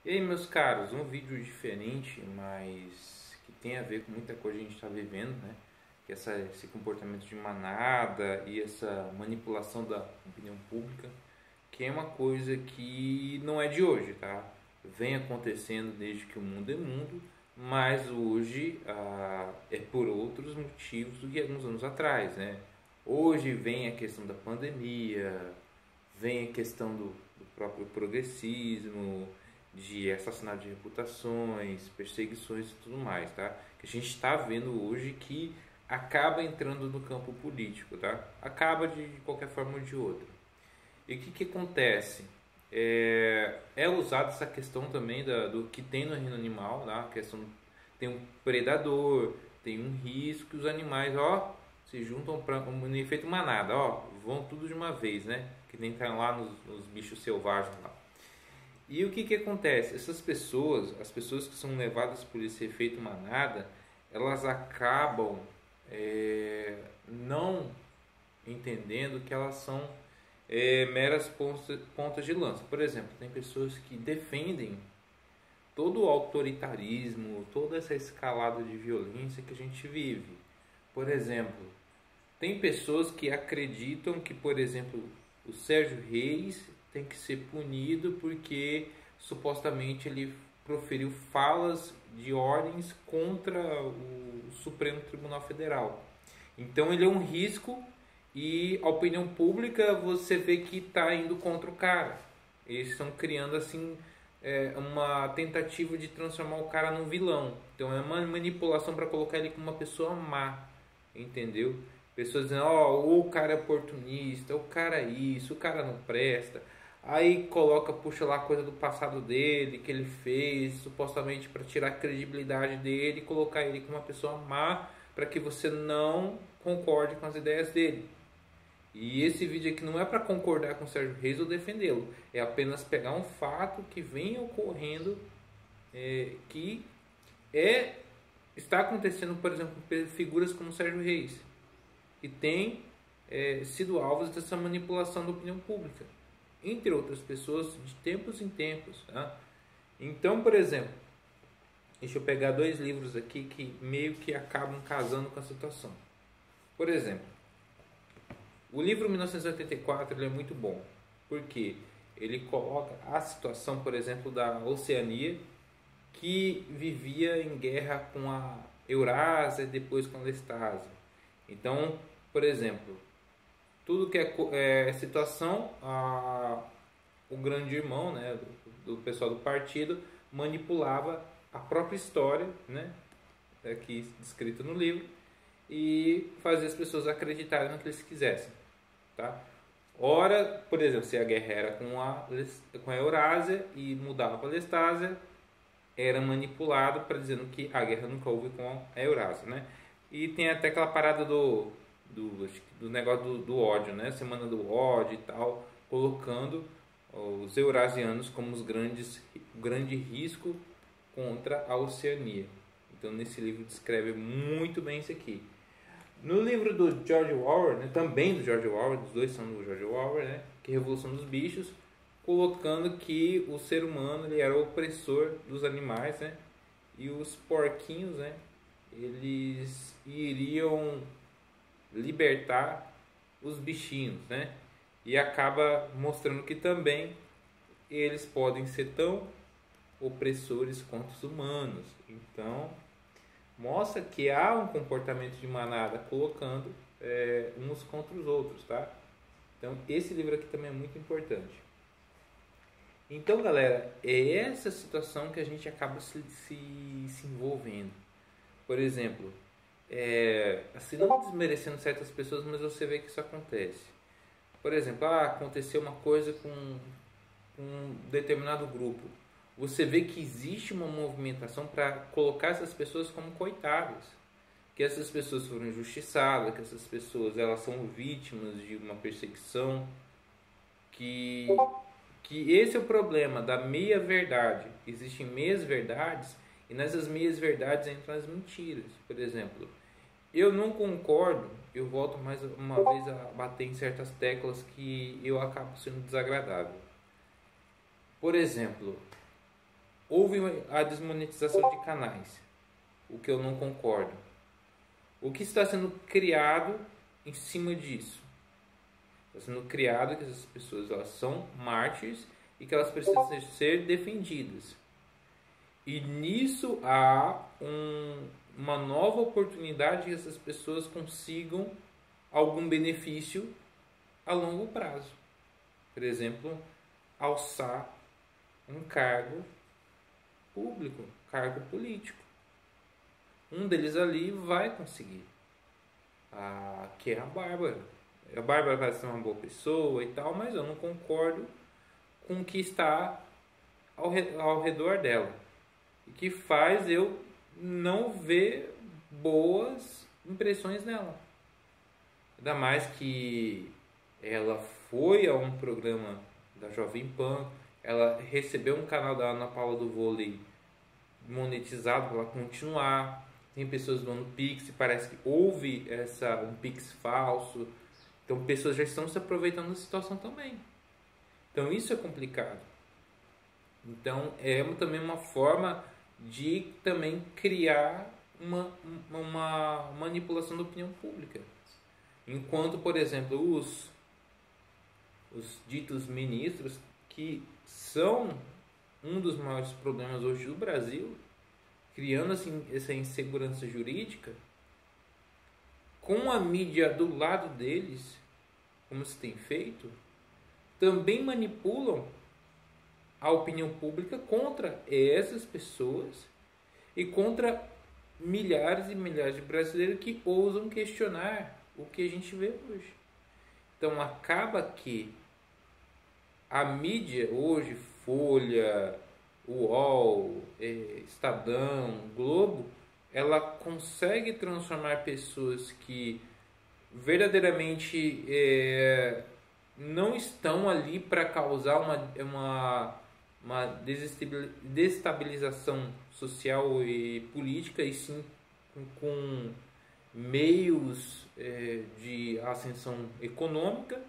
E aí, meus caros, um vídeo diferente, mas que tem a ver com muita coisa que a gente está vivendo, né? Que é esse comportamento de manada e essa manipulação da opinião pública, que é uma coisa que não é de hoje, tá? Vem acontecendo desde que o mundo é mundo, mas hoje é por outros motivos do que alguns anos atrás, né? Hoje vem a questão da pandemia, vem a questão do próprio progressismo, de assassinato de reputações, perseguições e tudo mais, tá? Que a gente está vendo hoje que acaba entrando no campo político, tá? Acaba de qualquer forma ou de outra. E o que acontece? É usada essa questão também do que tem no reino animal, tá? A questão, tem um predador, tem um risco, e os animais, ó, se juntam para um efeito manada, ó, vão tudo de uma vez, né? Que nem tá lá nos bichos selvagens lá. E o que acontece? Essas pessoas, as pessoas que são levadas por esse efeito manada, elas acabam não entendendo que elas são meras pontas de lança. Por exemplo, tem pessoas que defendem todo o autoritarismo, toda essa escalada de violência que a gente vive. Por exemplo, tem pessoas que acreditam que, por exemplo, o Sérgio Reis tem que ser punido porque supostamente ele proferiu falas de ordens contra o Supremo Tribunal Federal. Então ele é um risco e a opinião pública você vê que está indo contra o cara. Eles estão criando assim uma tentativa de transformar o cara num vilão. Então é uma manipulação para colocar ele como uma pessoa má, entendeu? Pessoas dizendo, ó, o cara é oportunista, o cara é isso, o cara não presta. Aí coloca, puxa lá coisa do passado dele, que ele fez, supostamente para tirar a credibilidade dele e colocar ele como uma pessoa má, para que você não concorde com as ideias dele. E esse vídeo aqui não é para concordar com o Sérgio Reis ou defendê-lo, é apenas pegar um fato que vem ocorrendo, que é está acontecendo, por exemplo, com figuras como o Sérgio Reis, que tem sido alvos dessa manipulação da opinião pública, entre outras pessoas, de tempos em tempos. Tá? Então, por exemplo, deixa eu pegar dois livros aqui que meio que acabam casando com a situação. Por exemplo, o livro 1984 ele é muito bom, porque ele coloca a situação, por exemplo, da Oceania, que vivia em guerra com a Eurásia e depois com a Lestásia. Então, por exemplo, tudo que é situação, o grande irmão, né, do pessoal do partido manipulava a própria história, né, aqui descrito no livro, e fazia as pessoas acreditarem no que eles quisessem, tá? Ora, por exemplo, se a guerra era com a Eurásia e mudava para a Lestásia, era manipulado para dizendo que a guerra nunca houve com a Eurásia, né? E tem até aquela parada do negócio do ódio, né? Semana do ódio e tal, colocando os eurasianos como o grande risco contra a Oceania. Então, nesse livro descreve muito bem isso aqui. No livro do George Orwell, né, também do George Orwell, os dois são do George Orwell, né, que é Revolução dos Bichos, colocando que o ser humano ele era o opressor dos animais, né, e os porquinhos, né, eles iriam libertar os bichinhos, né, e acaba mostrando que também eles podem ser tão opressores quanto os humanos. Então mostra que há um comportamento de manada colocando uns contra os outros, tá? Então esse livro aqui também é muito importante. Então, galera, é essa situação que a gente acaba se envolvendo. Por exemplo, assim, não desmerecendo certas pessoas, mas você vê que isso acontece. Por exemplo, aconteceu uma coisa com um determinado grupo. Você vê que existe uma movimentação para colocar essas pessoas como coitadas, que essas pessoas foram injustiçadas, que essas pessoas elas são vítimas de uma perseguição, que esse é o problema da meia verdade. Existem meias verdades e nessas meias verdades entram as mentiras. Por exemplo, eu não concordo, eu volto mais uma vez a bater em certas teclas que eu acabo sendo desagradável. Por exemplo, houve a desmonetização de canais, o que eu não concordo. O que está sendo criado em cima disso? Está sendo criado que essas pessoas elas são mártires e que elas precisam ser defendidas. E nisso há uma nova oportunidade que essas pessoas consigam algum benefício a longo prazo. Por exemplo, alçar um cargo público, cargo político. Um deles ali vai conseguir, que é a Bárbara. A Bárbara vai ser uma boa pessoa e tal, mas eu não concordo com o que está ao redor dela. E que faz eu não ver boas impressões nela. Ainda mais que ela foi a um programa da Jovem Pan, ela recebeu um canal da Ana Paula do Vôlei monetizado para ela continuar. Tem pessoas doando Pix, parece que houve um Pix falso. Então pessoas já estão se aproveitando da situação também. Então isso é complicado. Então é também uma forma de também criar uma manipulação da opinião pública. Enquanto, por exemplo, os ditos ministros, que são um dos maiores problemas hoje do Brasil, criando assim essa insegurança jurídica, com a mídia do lado deles, como se tem feito, também manipulam a opinião pública contra essas pessoas e contra milhares e milhares de brasileiros que ousam questionar o que a gente vê hoje. Então acaba que a mídia hoje, Folha, UOL, Estadão, Globo, ela consegue transformar pessoas que verdadeiramente não estão ali para causar uma desestabilização social e política, e sim com meios de ascensão econômica,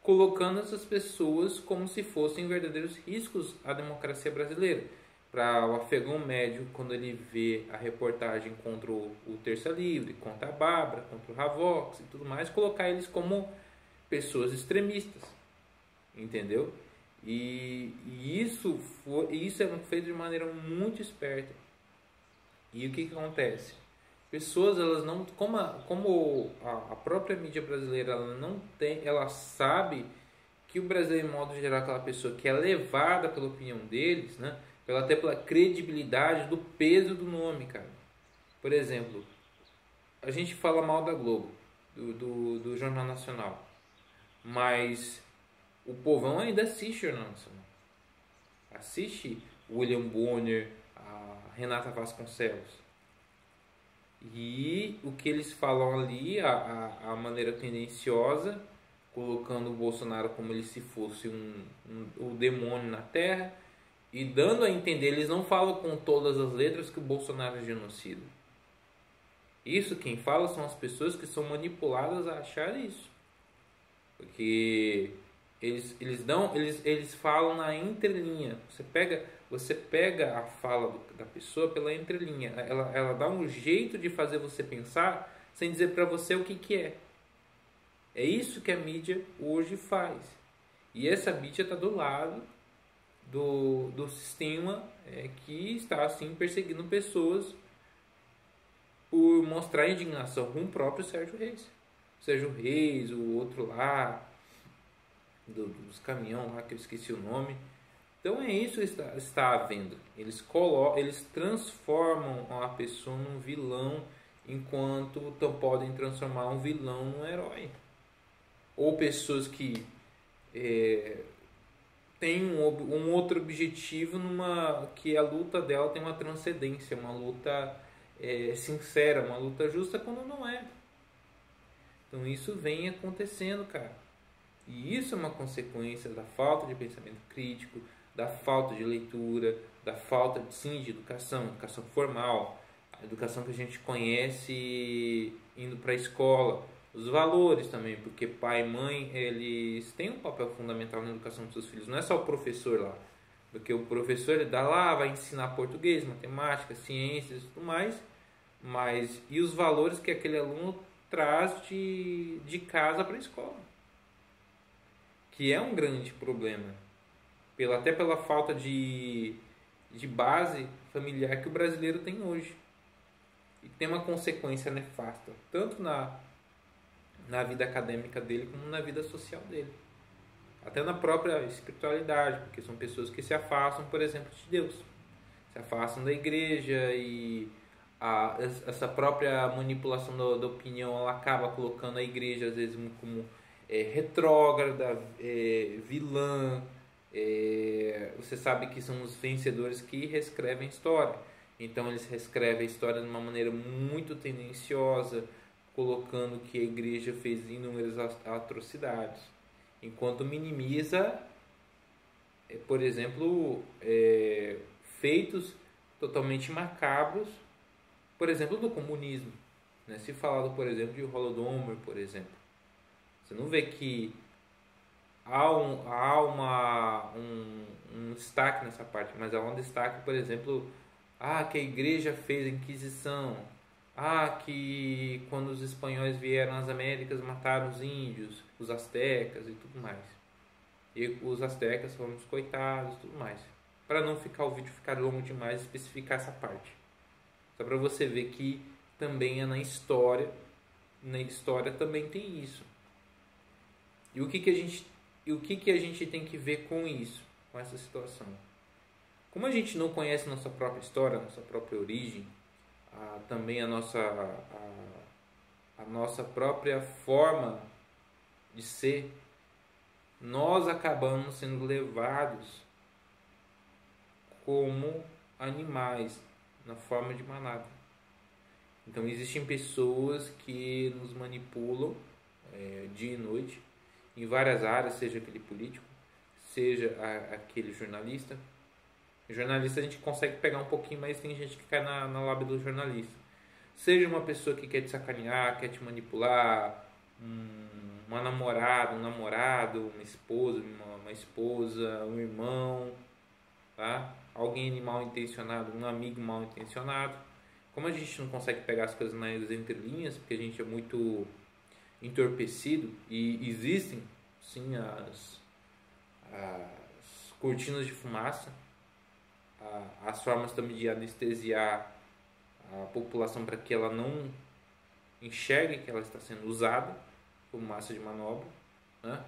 colocando essas pessoas como se fossem verdadeiros riscos à democracia brasileira. Para o afegão médio, quando ele vê a reportagem contra o Terça Livre, contra a Bárbara, contra o Ravox e tudo mais, colocar eles como pessoas extremistas, entendeu? E isso é feito de maneira muito esperta. E o que acontece? Pessoas, elas não, como a própria mídia brasileira, ela sabe que o brasileiro, em modo geral, é aquela pessoa que é levada pela opinião deles, né? Até pela credibilidade do peso do nome, cara. Por exemplo, a gente fala mal da Globo, do Jornal Nacional, mas o povão ainda assiste o Jornal Nacional. Assiste William Bonner, a Renata Vasconcelos. E o que eles falam ali, a maneira tendenciosa, colocando o Bolsonaro como ele se fosse o demônio na Terra, e dando a entender, eles não falam com todas as letras que o Bolsonaro é genocida. Isso quem fala são as pessoas que são manipuladas a achar isso. Porque eles falam na entrelinha. Você pega a fala da pessoa pela entrelinha. Ela dá um jeito de fazer você pensar sem dizer para você o que é. É isso que a mídia hoje faz. E essa mídia está do lado do sistema que está assim perseguindo pessoas por mostrar indignação com o próprio Sérgio Reis. Sérgio Reis, o outro lá, dos caminhão lá, que eu esqueci o nome. Então é isso que está havendo. Eles transformam a pessoa num vilão, enquanto podem transformar um vilão num herói. Ou pessoas que têm um outro objetivo, que a luta dela tem uma transcendência, uma luta sincera, uma luta justa, quando não é. Então isso vem acontecendo, cara. E isso é uma consequência da falta de pensamento crítico, da falta de leitura, da falta de educação formal, a educação que a gente conhece indo para a escola, os valores também, porque pai e mãe, eles têm um papel fundamental na educação dos seus filhos, não é só o professor lá. Porque o professor ele dá lá, vai ensinar português, matemática, ciências e tudo mais, mas e os valores que aquele aluno traz de casa para a escola? Que é um grande problema, até pela falta de base familiar que o brasileiro tem hoje. E tem uma consequência nefasta, tanto na vida acadêmica dele como na vida social dele. Até na própria espiritualidade, porque são pessoas que se afastam, por exemplo, de Deus. Se afastam da igreja e essa própria manipulação da opinião ela acaba colocando a igreja às vezes como retrógrada, vilã. Você sabe que são os vencedores que reescrevem a história. Então eles reescrevem a história de uma maneira muito tendenciosa, colocando que a igreja fez inúmeras atrocidades, enquanto minimiza, por exemplo, feitos totalmente macabros, por exemplo, do comunismo. Né? Se falado, por exemplo, de Holodomor, por exemplo, você não vê que há um destaque nessa parte, mas há um destaque, por exemplo, que a igreja fez a Inquisição, que quando os espanhóis vieram às Américas mataram os índios, os astecas e tudo mais. E os astecas foram os coitados e tudo mais. Para não ficar o vídeo ficar longo demais, especificar essa parte. Só para você ver que também é na história também tem isso. E o que a gente tem que ver com isso, com essa situação? Como a gente não conhece nossa própria história, nossa própria origem, também a nossa própria forma de ser, nós acabamos sendo levados como animais na forma de manada. Então existem pessoas que nos manipulam dia e noite em várias áreas, seja aquele político, seja aquele jornalista. O jornalista a gente consegue pegar um pouquinho, mas tem gente que cai na lábia do jornalista. Seja uma pessoa que quer te sacanear, quer te manipular, uma namorada, um namorado, uma esposa, um irmão, tá? Alguém mal intencionado, um amigo mal intencionado. Como a gente não consegue pegar as coisas nas entrelinhas, porque a gente é muito entorpecido, e existem sim as cortinas de fumaça, as formas também de anestesiar a população para que ela não enxergue que ela está sendo usada como massa de manobra, né?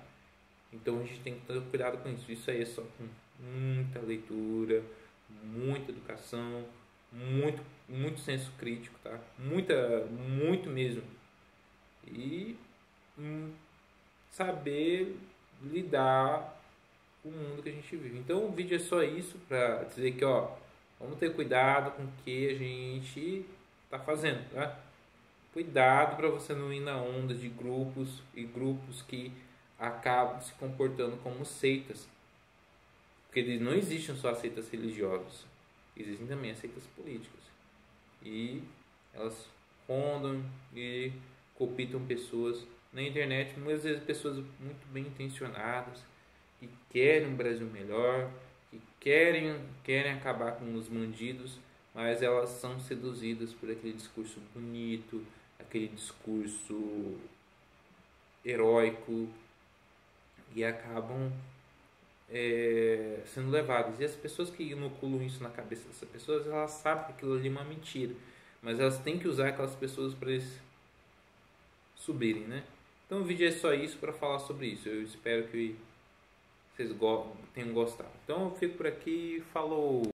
Então a gente tem que ter cuidado com isso. Isso aí é só com muita leitura, muita educação, muito senso crítico, tá? Muito mesmo. E saber lidar com o mundo que a gente vive. Então o vídeo é só isso para dizer que vamos ter cuidado com o que a gente está fazendo, tá? Cuidado para você não ir na onda de grupos que acabam se comportando como seitas. Porque não existem só as seitas religiosas, existem também as seitas políticas. E elas rondam e cooptam pessoas na internet, muitas vezes pessoas muito bem intencionadas, que querem um Brasil melhor, que querem acabar com os bandidos, mas elas são seduzidas por aquele discurso bonito, aquele discurso heróico, e acabam sendo levadas. E as pessoas que inoculam isso na cabeça dessas pessoas, elas sabem que aquilo ali é uma mentira, mas elas têm que usar aquelas pessoas para eles subirem, né? Então o vídeo é só isso, para falar sobre isso. Eu espero que vocês tenham gostado. Então eu fico por aqui, falou!